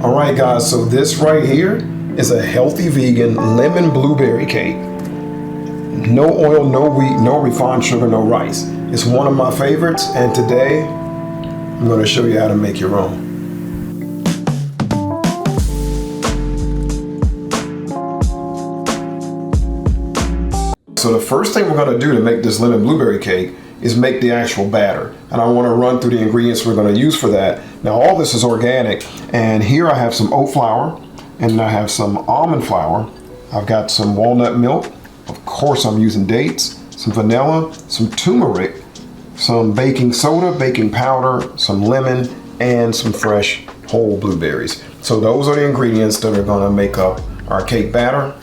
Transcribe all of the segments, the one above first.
All right, guys, so this right here is a healthy vegan lemon blueberry cake. No oil, no wheat, no refined sugar, no rice. It's one of my favorites, and today I'm going to show you how to make your own. So the first thing we're going to do to make this lemon blueberry cake is make the actual batter. And I want to run through the ingredients we're going to use for that. Now all this is organic, and here I have some oat flour, and I have some almond flour. I've got some walnut milk. Of course I'm using dates, some vanilla, some turmeric, some baking soda, baking powder, some lemon, and some fresh whole blueberries. So those are the ingredients that are going to make up our cake batter.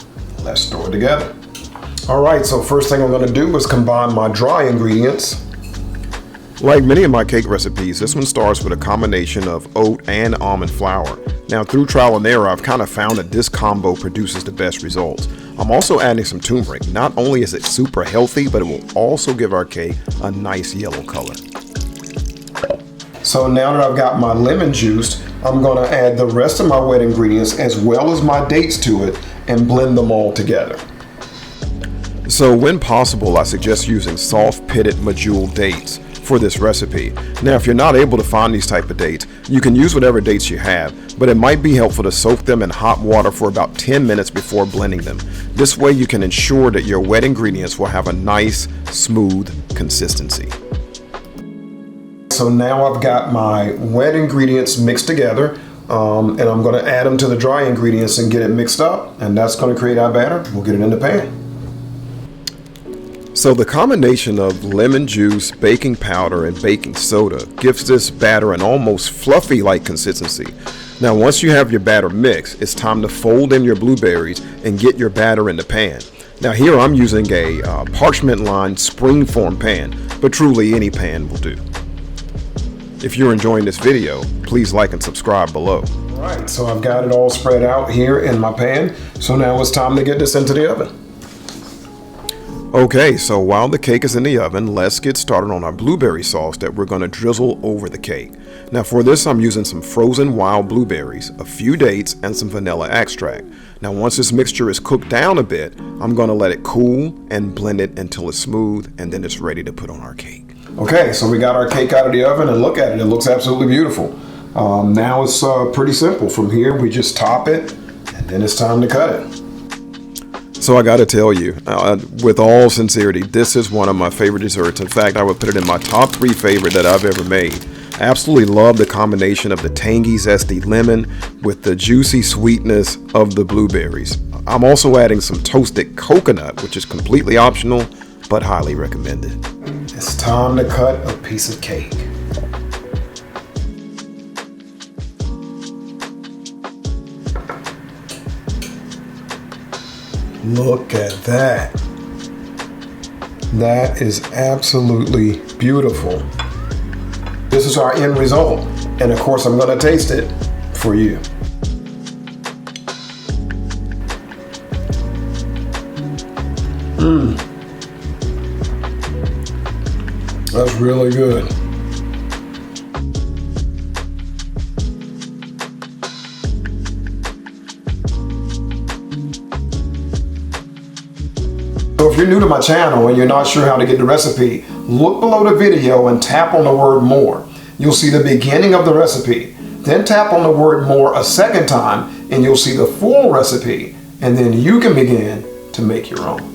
Let's store it together. All right, so first thing I'm going to do is combine my dry ingredients. Like many of my cake recipes, this one starts with a combination of oat and almond flour. Now through trial and error, I've kind of found that this combo produces the best results. I'm also adding some turmeric. Not only is it super healthy, but it will also give our cake a nice yellow color. So now that I've got my lemon juice, I'm going to add the rest of my wet ingredients as well as my dates to it and blend them all together. So when possible, I suggest using soft pitted Medjool dates for this recipe. Now if you're not able to find these type of dates, you can use whatever dates you have, but it might be helpful to soak them in hot water for about 10 minutes before blending them. This way you can ensure that your wet ingredients will have a nice, smooth consistency. So now I've got my wet ingredients mixed together, and I'm going to add them to the dry ingredients and get it mixed up, and that's going to create our batter. We'll get it in the pan. So the combination of lemon juice, baking powder, and baking soda gives this batter an almost fluffy-like consistency. Now once you have your batter mixed, it's time to fold in your blueberries and get your batter in the pan. Now here I'm using a parchment-lined spring-form pan, but truly any pan will do. If you're enjoying this video, please like and subscribe below. All right, so I've got it all spread out here in my pan. So now it's time to get this into the oven. Okay, so while the cake is in the oven, let's get started on our blueberry sauce that we're going to drizzle over the cake. Now for this, I'm using some frozen wild blueberries, a few dates, and some vanilla extract. Now once this mixture is cooked down a bit, I'm going to let it cool and blend it until it's smooth, and then it's ready to put on our cake. Okay, so we got our cake out of the oven, and look at it. It looks absolutely beautiful. Now it's pretty simple. From here, we just top it, and then it's time to cut it. So I gotta tell you, with all sincerity, this is one of my favorite desserts. In fact, I would put it in my top 3 favorite that I've ever made. I absolutely love the combination of the tangy, zesty lemon with the juicy sweetness of the blueberries. I'm also adding some toasted coconut, which is completely optional, but highly recommended. It's time to cut a piece of cake. Look at that. That is absolutely beautiful. This is our end result. And of course, I'm going to taste it for you. That's really good. So if you're new to my channel and you're not sure how to get the recipe, look below the video and tap on the word more. You'll see the beginning of the recipe. Then tap on the word more a second time and you'll see the full recipe, and then you can begin to make your own.